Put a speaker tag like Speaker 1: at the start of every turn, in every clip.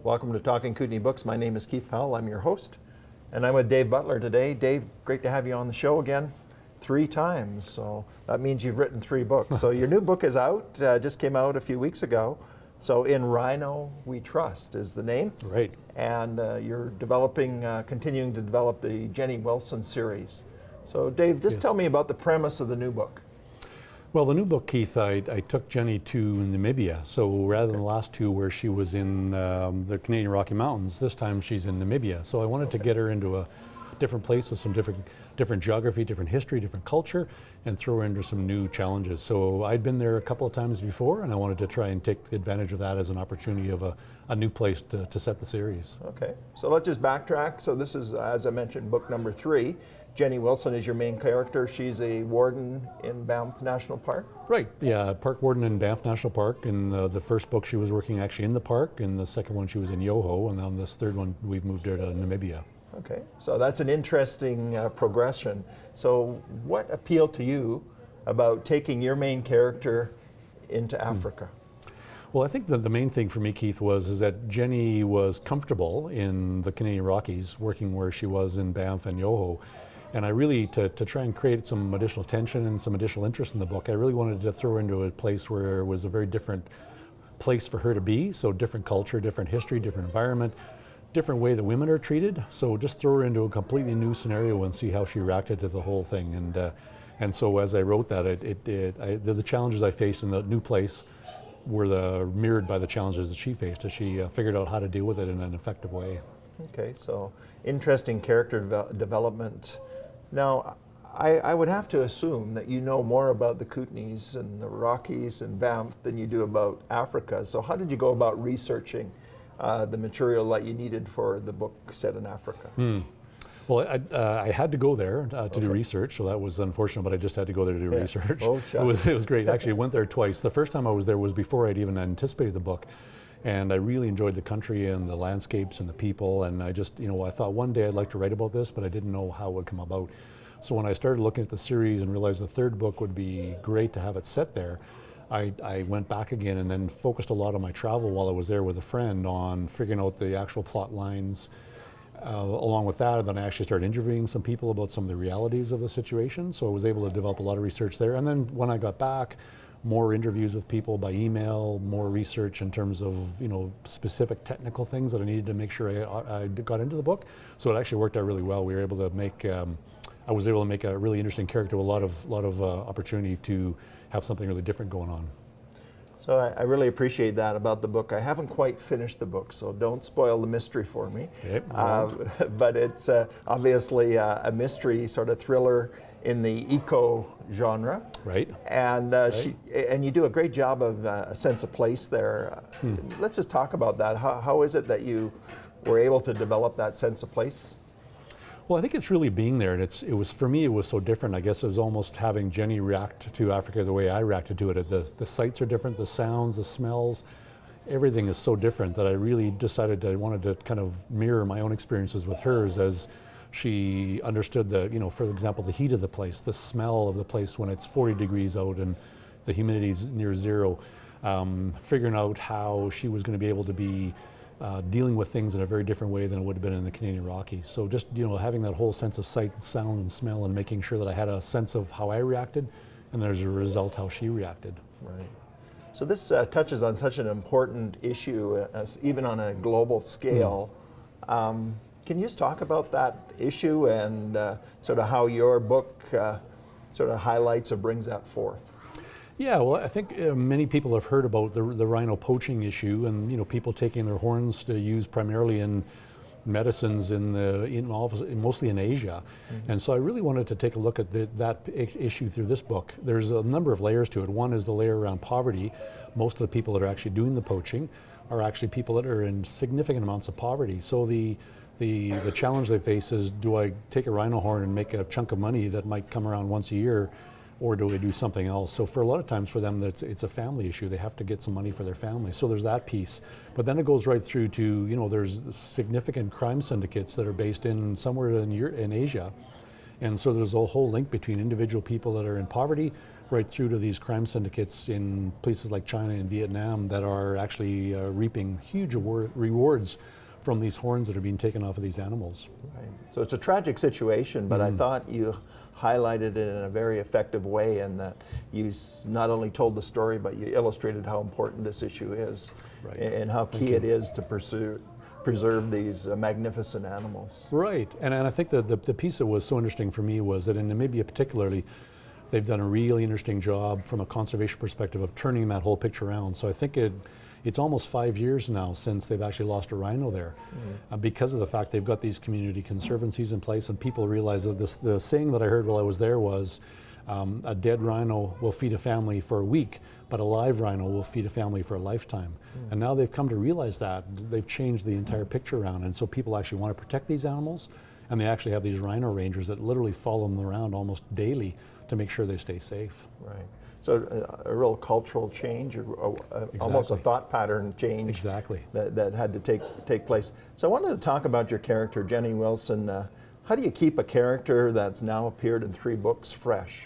Speaker 1: Welcome to Talking Kootenay Books. My name is Keith Powell. I'm your host, and I'm with Dave Butler today. Dave, great to have you on the show again 3 times. So that means you've written 3 books. So your new book is out, just came out a few weeks ago. So In Rhino We Trust is the name.
Speaker 2: Right.
Speaker 1: And you're developing, continuing to develop the Jenny Wilson series. So Dave, just tell me about the premise of the new book.
Speaker 2: Well, the new book, Keith, I took Jenny to Namibia. So rather than the last 2 where she was in the Canadian Rocky Mountains, this time she's in Namibia. So I wanted to get her into a different place with some different geography, different history, different culture, and throw her into some new challenges. So I'd been there a couple of times before, and I wanted to try and take advantage of that as an opportunity of a new place to set the series.
Speaker 1: Okay, so let's just backtrack. So this is, as I mentioned, book number 3. Jenny Wilson is your main character. She's a warden in Banff National Park.
Speaker 2: Right, yeah, park warden in Banff National Park. In the first book she was working actually in the park, in the second one she was in Yoho, and on this third one we've moved her to Namibia.
Speaker 1: Okay, so that's an interesting progression. So what appealed to you about taking your main character into Africa?
Speaker 2: Well, I think that the main thing for me, Keith, is that Jenny was comfortable in the Canadian Rockies, working where she was in Banff and Yoho. And I really, to try and create some additional tension and some additional interest in the book, I really wanted to throw her into a place where it was a very different place for her to be. So different culture, different history, different environment, different way that women are treated. So just throw her into a completely new scenario and see how she reacted to the whole thing. And so as I wrote that, the challenges I faced in the new place were mirrored by the challenges that she faced as she figured out how to deal with it in an effective way.
Speaker 1: Okay, so interesting character development. Now, I would have to assume that you know more about the Kootenays and the Rockies and Banff than you do about Africa. So how did you go about researching the material that you needed for the book set in Africa?
Speaker 2: Well, I had to go there to do research, so that was unfortunate, but I just had to go there to do research.
Speaker 1: Oh,
Speaker 2: it was great. Actually, I went there twice. The first time I was there was before I'd even anticipated the book. And I really enjoyed the country and the landscapes and the people, and I just, I thought one day I'd like to write about this, but I didn't know how it would come about. So when I started looking at the series and realized the third book would be great to have it set there, I went back again and then focused a lot on my travel while I was there with a friend on figuring out the actual plot lines. Along with that, then I actually started interviewing some people about some of the realities of the situation, so I was able to develop a lot of research there. And then when I got back, more interviews with people by email, more research in terms of specific technical things that I needed to make sure I got into the book. So it actually worked out really well. We were able to make, I was able to make a really interesting character with a lot of opportunity to have something really different going on.
Speaker 1: So I really appreciate that about the book. I haven't quite finished the book, so don't spoil the mystery for me.
Speaker 2: Yep,
Speaker 1: but it's obviously a mystery sort of thriller in the eco genre.
Speaker 2: Right.
Speaker 1: And and you do a great job of a sense of place there. Let's just talk about that. How is it that you were able to develop that sense of place?
Speaker 2: Well, I think it's really being there, and it was for me. It was so different. I guess it was almost having Jenny react to Africa the way I reacted to it. The sights are different, the sounds, the smells, everything is so different that I really decided I wanted to kind of mirror my own experiences with hers as she understood for example, the heat of the place, the smell of the place when it's 40 degrees out and the humidity's near zero. Figuring out how she was going to be able to be dealing with things in a very different way than it would have been in the Canadian Rockies. So just having that whole sense of sight, sound, and smell, and making sure that I had a sense of how I reacted, and as a result, how she reacted.
Speaker 1: Right. So this touches on such an important issue, even on a global scale. Can you just talk about that issue and sort of how your book sort of highlights or brings that forth?
Speaker 2: Yeah, well, I think many people have heard about the rhino poaching issue, and people taking their horns to use primarily in medicines mostly in Asia. And so I really wanted to take a look at that issue through this book. There's a number of layers to it. One is the layer around poverty. Most of the people that are actually doing the poaching are actually people that are in significant amounts of poverty. So the challenge they face is, do I take a rhino horn and make a chunk of money that might come around once a year, or do I do something else? So for a lot of times for them, it's a family issue. They have to get some money for their family. So there's that piece. But then it goes right through to, there's significant crime syndicates that are based in somewhere in Asia. And so there's a whole link between individual people that are in poverty right through to these crime syndicates in places like China and Vietnam that are actually reaping huge rewards from these horns that are being taken off of these animals.
Speaker 1: Right. So it's a tragic situation, but I thought you highlighted it in a very effective way, in that you not only told the story, but you illustrated how important this issue is,
Speaker 2: Right.
Speaker 1: and how key it is to preserve these magnificent animals.
Speaker 2: Right, and I think that the piece that was so interesting for me was that in Namibia particularly, they've done a really interesting job from a conservation perspective of turning that whole picture around. So I think it's almost 5 years now since they've actually lost a rhino there, because of the fact they've got these community conservancies in place, and people realize that the saying that I heard while I was there was, a dead rhino will feed a family for a week, but a live rhino will feed a family for a lifetime. And now they've come to realize that. They've changed the entire picture around, and so people actually want to protect these animals, and they actually have these rhino rangers that literally follow them around almost daily to make sure they stay safe.
Speaker 1: Right. So a real cultural change, or almost a thought pattern change.
Speaker 2: Exactly.
Speaker 1: That had to take place. So I wanted to talk about your character, Jenny Wilson. How do you keep a character that's now appeared in 3 books fresh?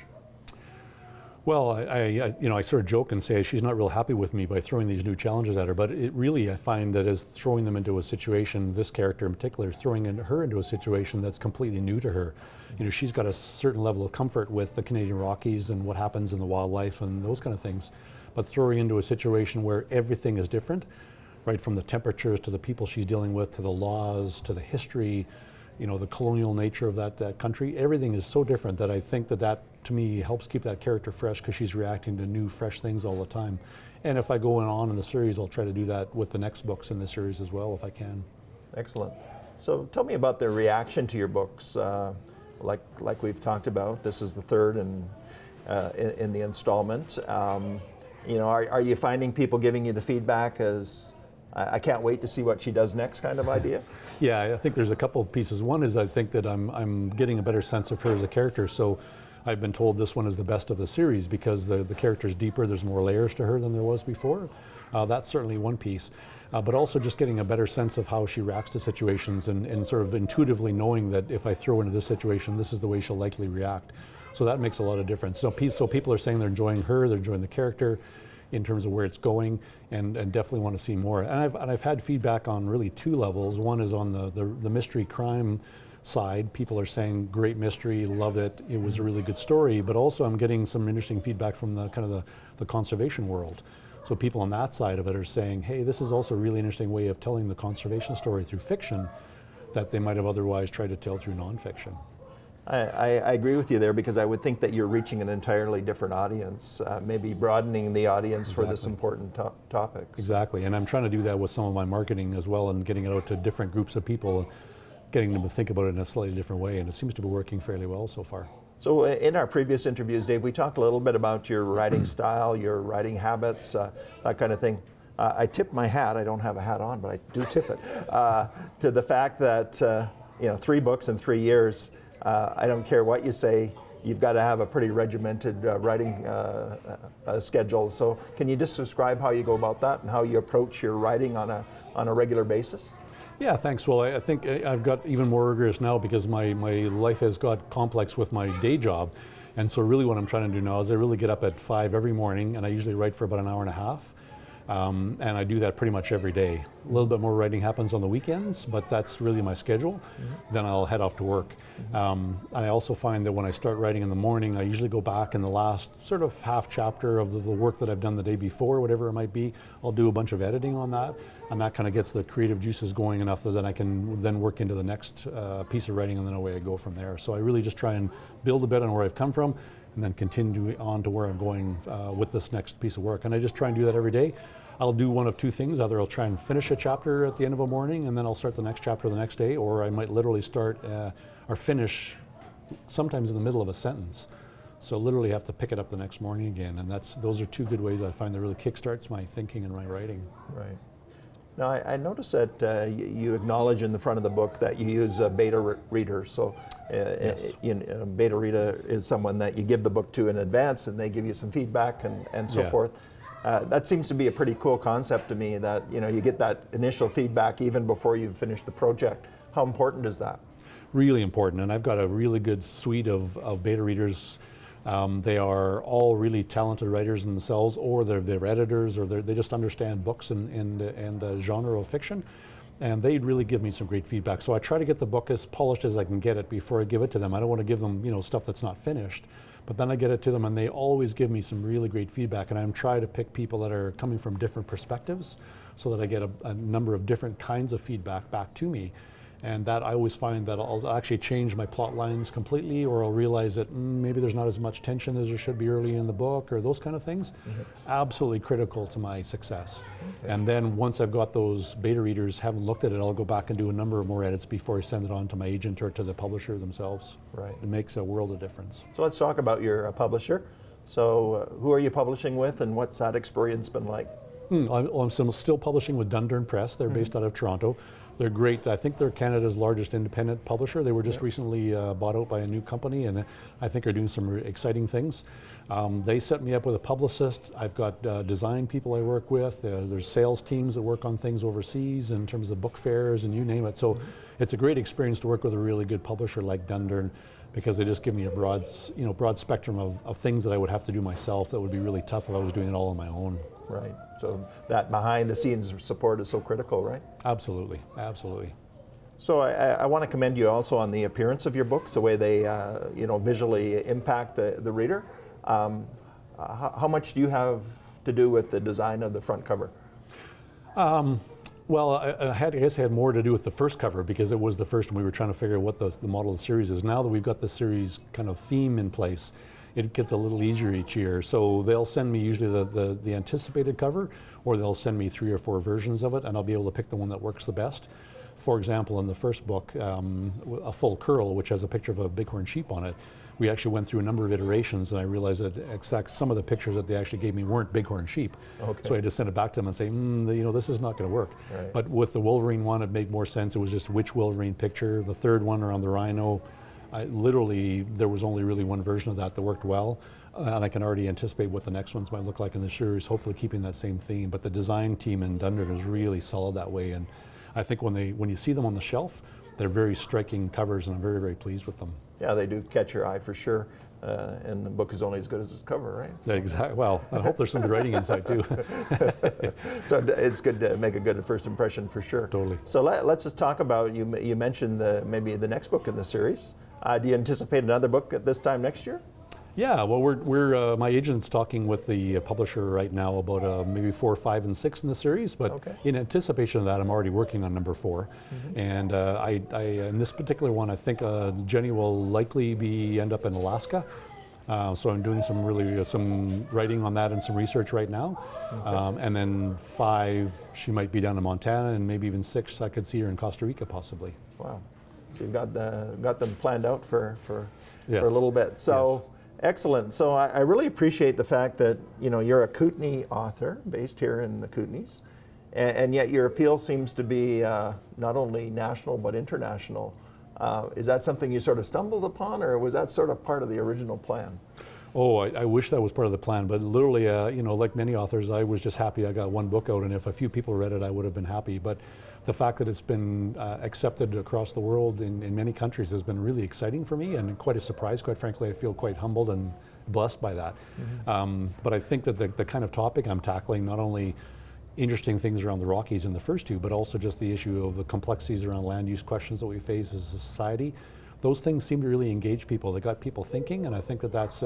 Speaker 2: Well, I sort of joke and say she's not real happy with me by throwing these new challenges at her, but it really, I find that as throwing them into a situation, this character in particular, throwing her into a situation that's completely new to her. You know, she's got a certain level of comfort with the Canadian Rockies and what happens in the wildlife and those kind of things, but throwing into a situation where everything is different, right from the temperatures to the people she's dealing with, to the laws, to the history, you know, the colonial nature of that country, everything is so different that I think that to me helps keep that character fresh, because she's reacting to new, fresh things all the time. And if I go on in the series, I'll try to do that with the next books in the series as well, if I can. Excellent.
Speaker 1: So tell me about the reaction to your books. Like we've talked about, this is the 3rd in the installment. You know, are you finding people giving you the feedback as, I can't wait to see what she does next kind of idea?
Speaker 2: Yeah, I think there's a couple of pieces. One is I think that I'm getting a better sense of her as a character. So I've been told this one is the best of the series because the character's deeper, there's more layers to her than there was before. That's certainly one piece. But also just getting a better sense of how she reacts to situations, and sort of intuitively knowing that if I throw her into this situation, this is the way she'll likely react. So that makes a lot of difference. So people are saying they're enjoying her, they're enjoying the character in terms of where it's going, and definitely want to see more. And I've had feedback on really 2 levels. One is on the mystery crime side. People are saying great mystery, love it, it was a really good story, but also I'm getting some interesting feedback from the kind of the conservation world. So people on that side of it are saying, hey, this is also a really interesting way of telling the conservation story through fiction that they might have otherwise tried to tell through nonfiction.
Speaker 1: I agree with you there, because I would think that you're reaching an entirely different audience, maybe broadening the audience for this important topic.
Speaker 2: Exactly, and I'm trying to do that with some of my marketing as well, and getting it out to different groups of people, getting them to think about it in a slightly different way, and it seems to be working fairly well so far.
Speaker 1: So in our previous interviews, Dave, we talked a little bit about your writing style, your writing habits, that kind of thing. I tip my hat, I don't have a hat on, but I do tip it, to the fact that, 3 books in 3 years, I don't care what you say, you've got to have a pretty regimented writing schedule. So can you just describe how you go about that and how you approach your writing on a regular basis?
Speaker 2: Yeah, thanks. Well, I think I've got even more rigorous now because my life has got complex with my day job. And so really what I'm trying to do now is I really get up at 5 every morning, and I usually write for about an hour and a half. And I do that pretty much every day. A little bit more writing happens on the weekends, but that's really my schedule. Then I'll head off to work. And I also find that when I start writing in the morning, I usually go back in the last sort of half chapter of the work that I've done the day before, whatever it might be. I'll do a bunch of editing on that, and that kind of gets the creative juices going enough that then I can then work into the next piece of writing, and then away I go from there. So I really just try and build a bit on where I've come from, and then continue on to where I'm going with this next piece of work. And I just try and do that every day. I'll do one of 2 things. Either I'll try and finish a chapter at the end of a morning, and then I'll start the next chapter the next day, or I might literally start or finish sometimes in the middle of a sentence. So literally have to pick it up the next morning again. And those are 2 good ways I find that really kickstarts my thinking and my writing.
Speaker 1: Right. Now, I noticed that you acknowledge in the front of the book that you use a beta reader. So
Speaker 2: Yes.
Speaker 1: a beta reader is someone that you give the book to in advance, and they give you some feedback and so forth. That seems to be a pretty cool concept to me, that you get that initial feedback even before you've finished the project. How important is that?
Speaker 2: Really important, and I've got a really good suite of beta readers They are all really talented writers themselves, or they're editors, or they just understand books and the genre of fiction. And they'd really give me some great feedback. So I try to get the book as polished as I can get it before I give it to them. I don't want to give them, stuff that's not finished. But then I get it to them, and they always give me some really great feedback. And I'm trying to pick people that are coming from different perspectives, so that I get a number of different kinds of feedback back to me. And that I always find that I'll actually change my plot lines completely, or I'll realize that maybe there's not as much tension as there should be early in the book, or those kind of things. Absolutely critical to my success. And then once I've got those beta readers, haven't looked at it, I'll go back and do a number of more edits before I send it on to my agent or to the publisher themselves.
Speaker 1: Right.
Speaker 2: It makes a world of difference.
Speaker 1: So let's talk about your publisher. So who are you publishing with, and what's that experience been like?
Speaker 2: I'm still publishing with Dundurn Press. They're based out of Toronto. They're great. I think they're Canada's largest independent publisher. They were just recently bought out by a new company, and I think are doing some exciting things. They set me up with a publicist. I've got design people I work with. There's sales teams that work on things overseas in terms of book fairs and you name it. So it's a great experience to work with a really good publisher like Dundurn, because they just give me a broad spectrum of things that I would have to do myself that would be really tough if I was doing it all on my own.
Speaker 1: Right. So that behind the scenes support is so critical, right?
Speaker 2: Absolutely, absolutely.
Speaker 1: So I want to commend you also on the appearance of your books, the way they visually impact the reader. How much do you have to do with the design of the front cover?
Speaker 2: Well, I guess I had more to do with the first cover, because it was the first, and we were trying to figure out what the model of the series is. Now that we've got the series kind of theme in place, it gets a little easier each year. So they'll send me usually the anticipated cover, or they'll send me 3 or 4 versions of it, and I'll be able to pick the one that works the best. For example, in the first book, A Full Curl, which has a picture of a bighorn sheep on it, we actually went through a number of iterations, and I realized that some of the pictures that they actually gave me weren't bighorn sheep. Okay. So I had to send it back to them and say, this is not going to work. Right. But with the Wolverine one, it made more sense. It was just which Wolverine picture. The third one around the rhino, there was only really one version of that worked well. And I can already anticipate what the next ones might look like in the series, hopefully keeping that same theme. But the design team in Dundurn is really solid that way. And I think when you see them on the shelf, they're very striking covers, and I'm very, very pleased with them.
Speaker 1: Yeah, they do catch your eye for sure. And the book is only as good as its cover, right?
Speaker 2: Exactly. Well, I hope there's some good writing inside too.
Speaker 1: So it's good to make a good first impression for sure.
Speaker 2: Totally.
Speaker 1: So let's just talk about, you mentioned maybe the next book in the series. Do you anticipate another book at this time next year?
Speaker 2: Yeah, well, we're my agent's talking with the publisher right now about maybe 4, 5, and 6 in the series. But in anticipation of that, I'm already working on number 4. And I in this particular one, I think Jenny will likely end up in Alaska. So I'm doing some writing on that and some research right now. And then 5, she might be down in Montana, and maybe even 6, I could see her in Costa Rica possibly.
Speaker 1: Wow, so you've got them planned out for a little bit. So. Yes. Excellent. So I really appreciate the fact that you're a Kootenay author based here in the Kootenays, and yet your appeal seems to be not only national but international. Is that something you sort of stumbled upon, or was that sort of part of the original plan?
Speaker 2: Oh, I wish that was part of the plan, but literally, like many authors, I was just happy I got one book out, and if a few people read it, I would have been happy. But the fact that it's been accepted across the world in many countries has been really exciting for me, and quite a surprise. Quite frankly, I feel quite humbled and blessed by that. But I think that the kind of topic I'm tackling, not only interesting things around the Rockies in the first 2, but also just the issue of the complexities around land use questions that we face as a society. Those things seem to really engage people. They got people thinking, and I think that's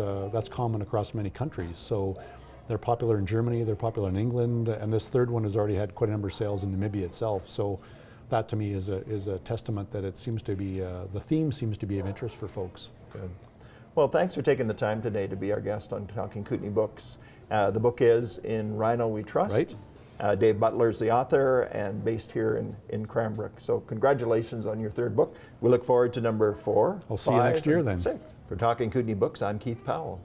Speaker 2: common across many countries. So they're popular in Germany, they're popular in England, and this third one has already had quite a number of sales in Namibia itself. So that to me is a testament that it seems to be, the theme seems to be of interest for folks.
Speaker 1: Good. Well, thanks for taking the time today to be our guest on Talking Kootenay Books. The book is In Rhino We Trust.
Speaker 2: Right.
Speaker 1: Dave Butler's the author and based here in Cranbrook. So congratulations on your 3rd book. We look forward to number 4.
Speaker 2: I'll see you next year then.
Speaker 1: 6. For Talking Kootenay Books, I'm Keith Powell.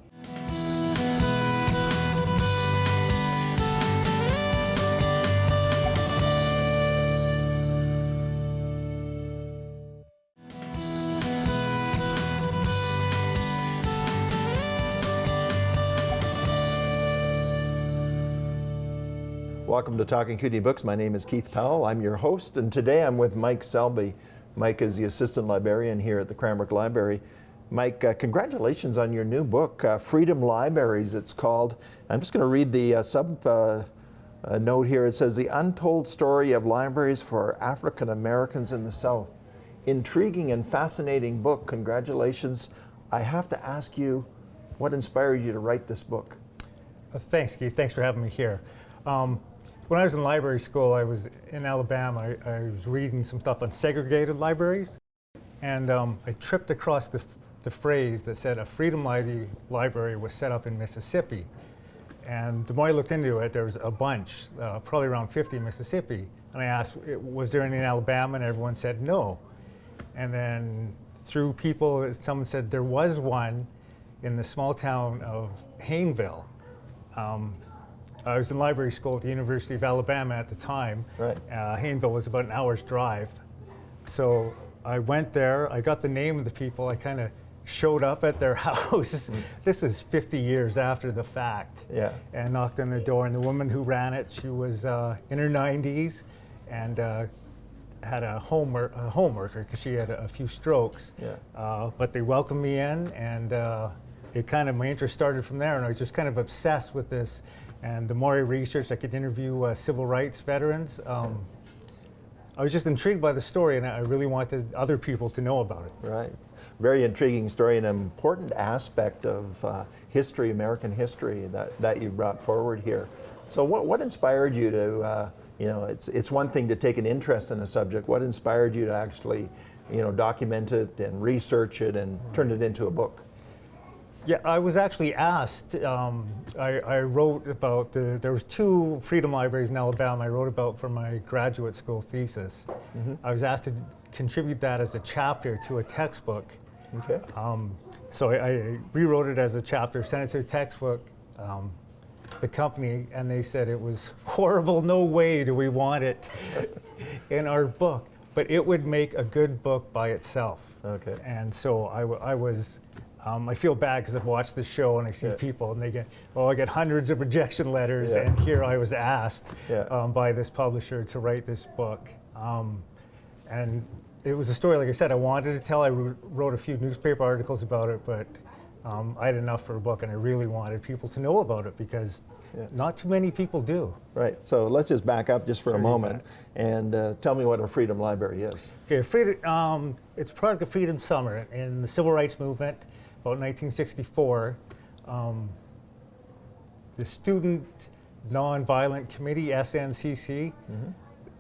Speaker 1: Welcome to Talking Kootenay Books. My name is Keith Powell. I'm your host, and today I'm with Mike Selby. Mike is the assistant librarian here at the Cranbrook Library. Mike, congratulations on your new book, Freedom Libraries, it's called. I'm just going to read the note here. It says, "The Untold Story of Libraries for African Americans in the South." Intriguing and fascinating book. Congratulations. I have to ask you, what inspired you to write this book?
Speaker 3: Thanks, Keith. Thanks for having me here. When I was in library school, I was in Alabama. I was reading some stuff on segregated libraries, and I tripped across the phrase that said a Freedom Library was set up in Mississippi. And the more I looked into it, there was a bunch, probably around 50 in Mississippi. And I asked, was there any in Alabama? And everyone said no. And then through people, someone said there was one in the small town of Hayneville. I was in library school at the University of Alabama at the time.
Speaker 1: Right.
Speaker 3: Hayneville was about an hour's drive. So I went there, I got the name of the people, I kind of showed up at their house. This is 50 years after the fact.
Speaker 1: Yeah.
Speaker 3: And knocked on the door, and the woman who ran it, she was in her 90s and had a home worker because she had a few strokes.
Speaker 1: Yeah.
Speaker 3: But they welcomed me in, and my interest started from there, and I was just kind of obsessed with this. And the more I researched, I could interview civil rights veterans. I was just intrigued by the story, and I really wanted other people to know about it.
Speaker 1: Right. Very intriguing story, and an important aspect of history, American history, that you brought forward here. So what inspired you to, it's one thing to take an interest in a subject. What inspired you to actually, document it and research it and turn it into a book?
Speaker 3: Yeah, I was actually asked, I wrote about, there was 2 freedom libraries in Alabama I wrote about for my graduate school thesis.
Speaker 1: Mm-hmm.
Speaker 3: I was asked to contribute that as a chapter to a textbook.
Speaker 1: Okay.
Speaker 3: So I rewrote it as a chapter, sent it to a textbook, the company, and they said it was horrible, no way do we want it in our book. But it would make a good book by itself.
Speaker 1: Okay.
Speaker 3: And so I feel bad because I've watched the show and I see people and I get hundreds of rejection letters, and here I was asked by this publisher to write this book. And it was a story, like I said, I wanted to tell. I wrote a few newspaper articles about it, but I had enough for a book, and I really wanted people to know about it because not too many people do.
Speaker 1: Right, so let's just back up just for a moment and tell me what a Freedom Library is.
Speaker 3: Okay, it's a product of Freedom Summer in the Civil Rights Movement. About 1964, the Student Nonviolent Committee, SNCC,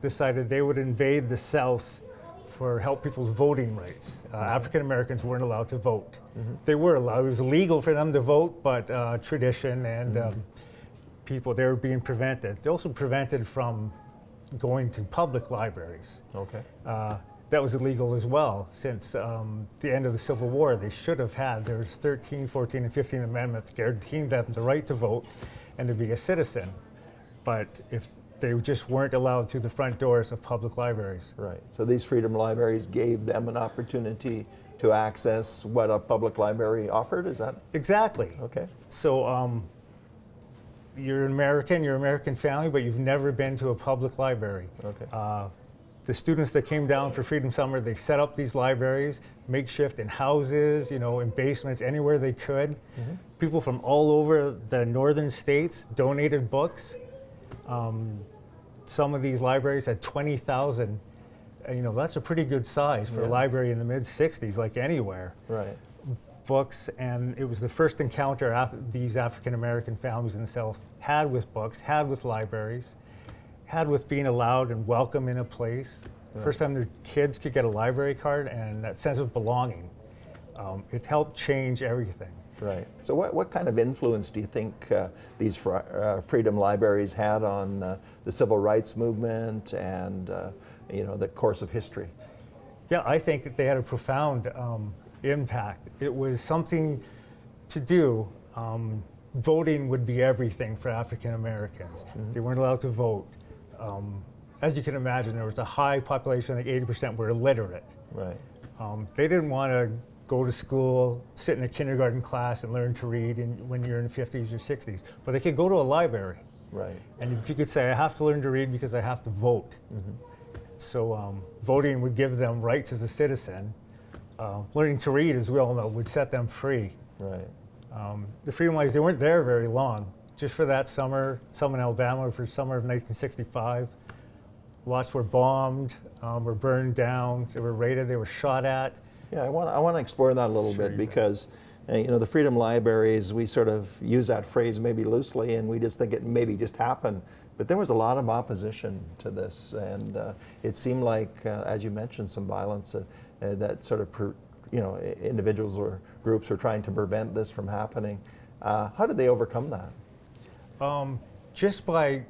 Speaker 3: decided they would invade the South for help people's voting rights. African Americans weren't allowed to vote. They were allowed, it was illegal for them to vote, but tradition and they were being prevented. They also prevented from going to public libraries.
Speaker 1: Okay.
Speaker 3: That was illegal as well. Since the end of the Civil War, they should have had, there's 13, 14, and 15 amendments guaranteeing them the right to vote and to be a citizen. But if they just weren't allowed through the front doors of public libraries.
Speaker 1: Right, so these Freedom Libraries gave them an opportunity to access what a public library offered, is that?
Speaker 3: Exactly.
Speaker 1: Okay.
Speaker 3: So you're an American family, but you've never been to a public library.
Speaker 1: Okay.
Speaker 3: The students that came down for Freedom Summer, they set up these libraries, makeshift in houses, in basements, anywhere they could. People from all over the northern states donated books. Some of these libraries had 20,000. That's a pretty good size for a library in the mid-'60s, like anywhere.
Speaker 1: Right.
Speaker 3: Books, and it was the first encounter these African American families in the South had with books, had with libraries, had with being allowed and welcome in a place. First time their kids could get a library card, and that sense of belonging. It helped change everything.
Speaker 1: Right. So what kind of influence do you think these Freedom Libraries had on the civil rights movement and the course of history?
Speaker 3: Yeah, I think that they had a profound impact. It was something to do. Voting would be everything for African Americans. They weren't allowed to vote. As you can imagine, there was a high population, like 80% were illiterate.
Speaker 1: Right.
Speaker 3: They didn't want to go to school, sit in a kindergarten class and learn to read when you're in the 50s or 60s. But they could go to a library.
Speaker 1: Right.
Speaker 3: And if you could say, I have to learn to read because I have to vote. So voting would give them rights as a citizen, learning to read, as we all know, would set them free.
Speaker 1: Right.
Speaker 3: The Freedom Riders, they weren't there very long. Just for that summer, some in Alabama for summer of 1965. Lots were bombed, were burned down, they were raided, they were shot at.
Speaker 1: Yeah, I want to explore that a little
Speaker 3: Sure
Speaker 1: bit
Speaker 3: you
Speaker 1: because the Freedom Libraries, we sort of use that phrase maybe loosely, and we just think it maybe just happened. But there was a lot of opposition to this, and it seemed like, as you mentioned, some violence that sort of individuals or groups were trying to prevent this from happening. How did they overcome that?
Speaker 3: Just by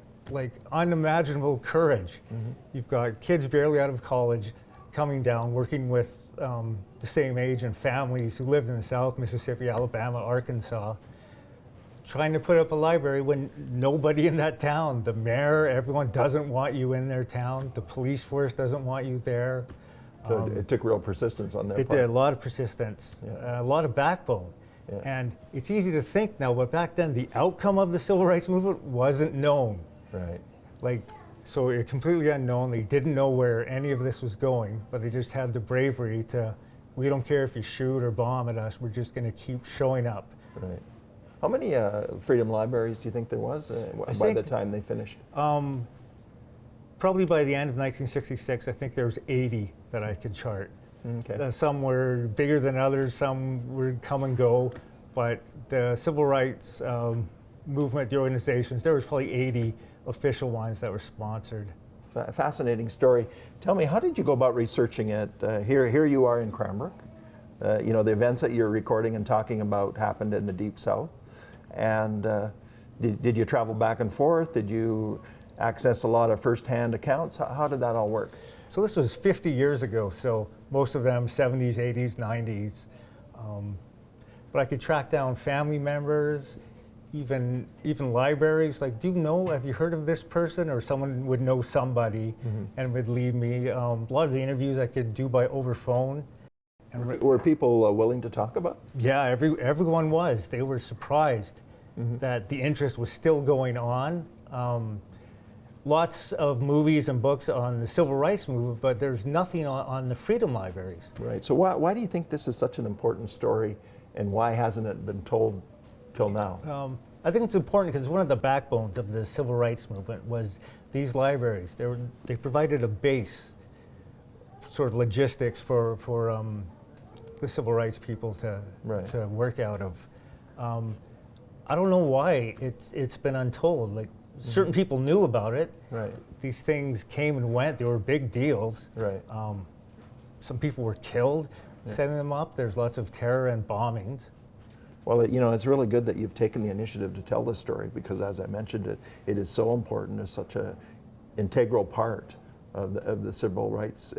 Speaker 3: unimaginable courage. Mm-hmm. You've got kids barely out of college coming down, working with the same age and families who lived in the South, Mississippi, Alabama, Arkansas, trying to put up a library when nobody in that town, the mayor, everyone doesn't want you in their town, the police force doesn't want you there.
Speaker 1: So it took real persistence on their part.
Speaker 3: It did, a lot of persistence, a lot of backbone. Yeah. And it's easy to think now, but back then the outcome of the civil rights movement wasn't known.
Speaker 1: Right.
Speaker 3: So it's completely unknown. They didn't know where any of this was going, but they just had the bravery to, we don't care if you shoot or bomb at us, we're just going to keep showing up.
Speaker 1: Right. How many Freedom Libraries do you think there was by the time they finished?
Speaker 3: Probably by the end of 1966, I think there was 80 that I could chart.
Speaker 1: Okay.
Speaker 3: Some were bigger than others, some would come and go, but the civil rights movement, the organizations, there was probably 80 official ones that were sponsored.
Speaker 1: Fascinating story. Tell me, how did you go about researching it? Here you are in Cranbrook. The events that you're recording and talking about happened in the Deep South. And did you travel back and forth? Did you access a lot of first-hand accounts? How did that all work?
Speaker 3: So this was 50 years ago, so most of them 70s, 80s, 90s. But I could track down family members, even libraries. Like, do you know, have you heard of this person? Or someone would know somebody and would lead me. A lot of the interviews I could do over phone.
Speaker 1: And were people willing to talk about it?
Speaker 3: Yeah, everyone was. They were surprised that the interest was still going on. Lots of movies and books on the civil rights movement, but there's nothing on the Freedom Libraries.
Speaker 1: Right. So why do you think this is such an important story, and why hasn't it been told till now?
Speaker 3: I think it's important because one of the backbones of the civil rights movement was these libraries. They provided a base, sort of logistics for the civil rights people to work out of. I don't know why it's been untold. Like, certain people knew about it.
Speaker 1: Right.
Speaker 3: These things came and went. They were big deals.
Speaker 1: Right.
Speaker 3: Some people were killed setting them up. There's lots of terror and bombings.
Speaker 1: Well, it's really good that you've taken the initiative to tell this story because, as I mentioned, it is so important. It's such an integral part of the civil rights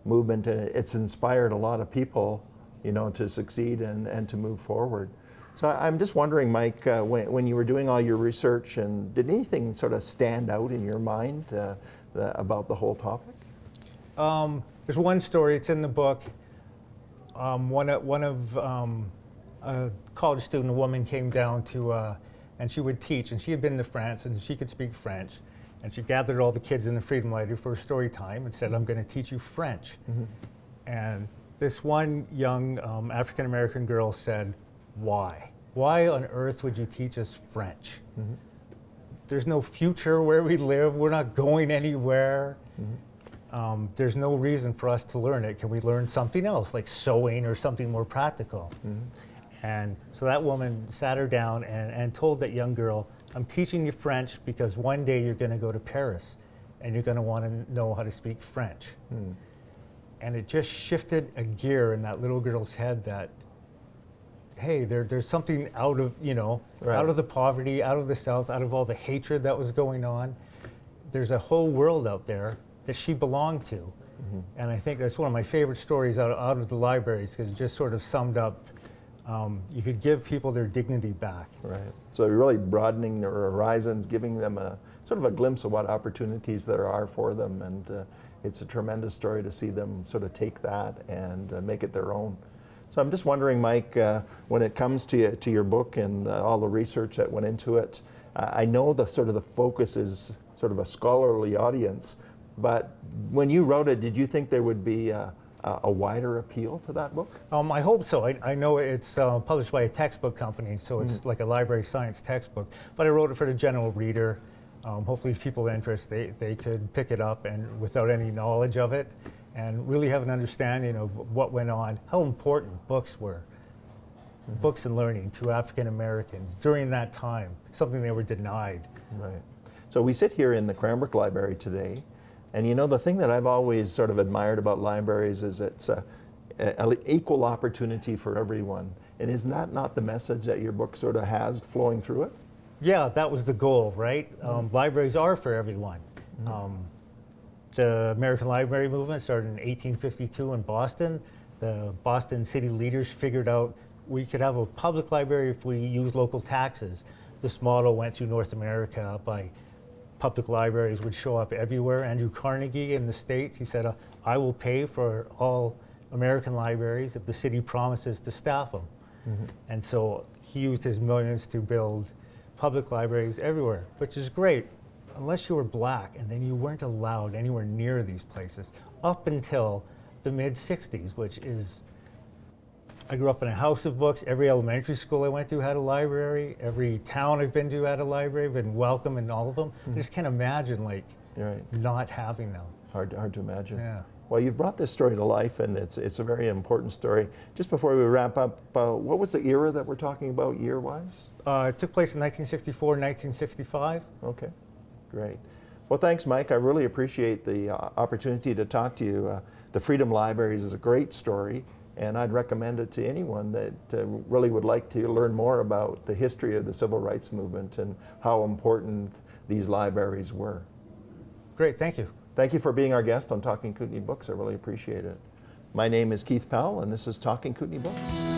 Speaker 1: movement, and it's inspired a lot of people, to succeed and to move forward. So I'm just wondering, Mike, when you were doing all your research, and did anything sort of stand out in your mind about the whole topic?
Speaker 3: There's one story. It's in the book. One of a college student, a woman, came down to, and she would teach, and she had been to France, and she could speak French, and she gathered all the kids in the Freedom Library for a story time and said, "I'm going to teach you French." And this one young African-American girl said, "Why? Why on earth would you teach us French? There's no future where we live. We're not going anywhere. There's no reason for us to learn it. Can we learn something else, like sewing or something more practical?" And so that woman sat her down and told that young girl, "I'm teaching you French because one day you're going to go to Paris and you're going to want to know how to speak French." And it just shifted a gear in that little girl's head that, hey, there's something out of, out of the poverty, out of the South, out of all the hatred that was going on. There's a whole world out there that she belonged to. And I think that's one of my favorite stories out of the libraries because it just sort of summed up, you could give people their dignity back.
Speaker 1: Right. So you're really broadening their horizons, giving them a sort of a glimpse of what opportunities there are for them. And it's a tremendous story to see them sort of take that and make it their own. So I'm just wondering, Mike, when it comes to your book and all the research that went into it, I know the focus is sort of a scholarly audience, but when you wrote it, did you think there would be a a wider appeal to that book?
Speaker 3: I hope so. I know it's published by a textbook company, so it's like a library science textbook. But I wrote it for the general reader. Hopefully people interested, they could pick it up and without any knowledge of it and really have an understanding of what went on, how important books were. Books and learning to African Americans during that time, something they were denied.
Speaker 1: Right. So we sit here in the Cranbrook Library today, and you know, the thing that I've always sort of admired about libraries is it's an equal opportunity for everyone. And isn't that not the message that your book sort of has flowing through it?
Speaker 3: Yeah, that was the goal, right? Libraries are for everyone. The American Library Movement started in 1852 in Boston. The Boston city leaders figured out we could have a public library if we use local taxes. This model went through North America by public libraries would show up everywhere. Andrew Carnegie in the States, he said, I will pay for all American libraries if the city promises to staff them. And so he used his millions to build public libraries everywhere, which is great, unless you were black, and then you weren't allowed anywhere near these places up until the mid-60s, which is, I grew up in a house of books. Every elementary school I went to had a library. Every town I've been to had a library. I've been welcome in all of them. I just can't imagine not having them.
Speaker 1: Hard to imagine.
Speaker 3: Yeah.
Speaker 1: Well, you've brought this story to life, and it's a very important story. Just before we wrap up, what was the era that we're talking about year-wise?
Speaker 3: It took place in 1964, 1965.
Speaker 1: Okay, great. Well, thanks, Mike. I really appreciate the opportunity to talk to you. The Freedom Libraries is a great story, and I'd recommend it to anyone that really would like to learn more about the history of the civil rights movement and how important these libraries were.
Speaker 3: Great, thank you.
Speaker 1: Thank you for being our guest on Talking Kootenay Books. I really appreciate it. My name is Keith Powell, and this is Talking Kootenay Books.